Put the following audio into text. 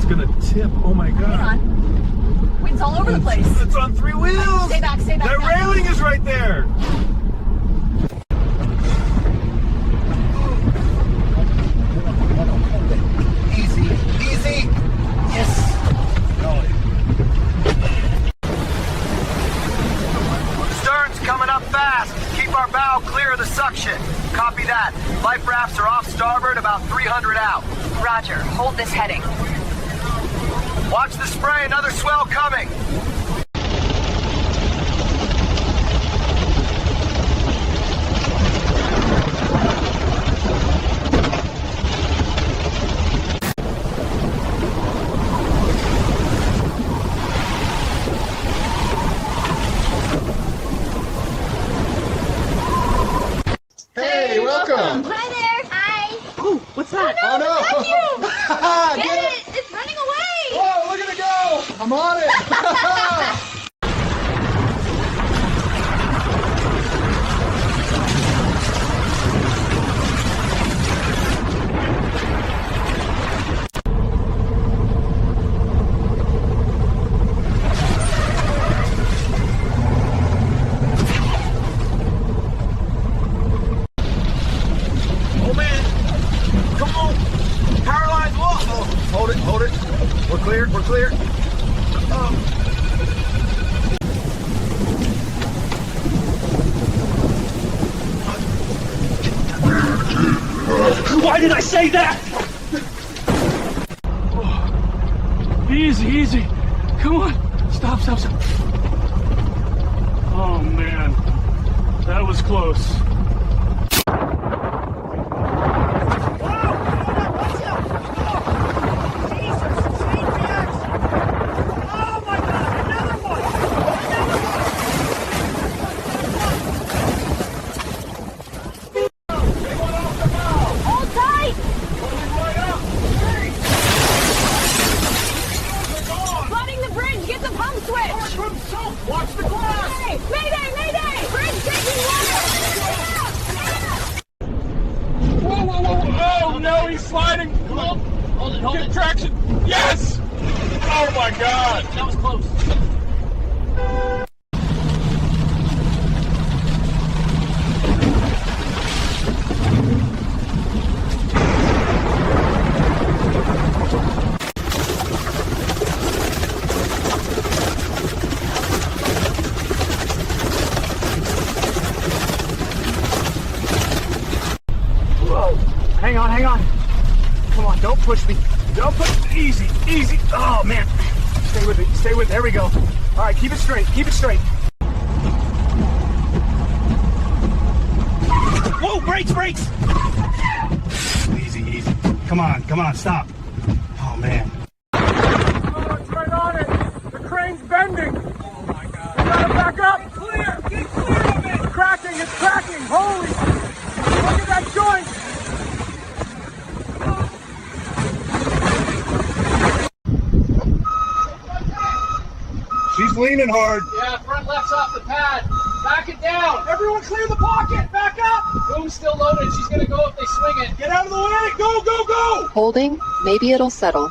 gonna tip. Oh my god. Hang on. Wind's all over the place. It's on 3 wheels. Stay back, stay back. That railing is right there. Easy, easy. Yes. Stern's coming up fast. Keep our bow clear of the suction. Copy that. Life rafts are off starboard, about 300 out. Roger. Hold this heading. Watch the spray, another swell coming. Hey, welcome. Hi there. Hi. Ooh, what's that? Oh, no, Oh, no. Get it. It's running away. Whoa, look at it go. I'm on it. Oh man, come on. Power line's off. Oh, hold it. We're clear. Why did I say that? Easy. Come on. Stop. Oh man, that was close. Hold tight. Flooding the bridge. Get the pump switch. Watch the glass. Hey, mayday. Bridge taking water. Whoa. Oh no, he's sliding. Come on. Hold it. Get traction. Yes. Oh my god. That was close. Whoa. Hang on. Come on, don't push me. Easy. Oh man. Stay with it. There we go. All right, keep it straight. Whoa, brakes. Easy. Come on, stop. Oh man. Oh, it's right on it. The crane's bending. Oh my god. We gotta back up. Get clear of it. It's cracking. Holy. Look at that joint. She's leaning hard. Yeah, front left's off the pad. Back it down. Everyone clear the pocket. Back up. Boom's still loaded. She's going to go if they swing it. Get out of the way. Go. Holding, maybe it'll settle.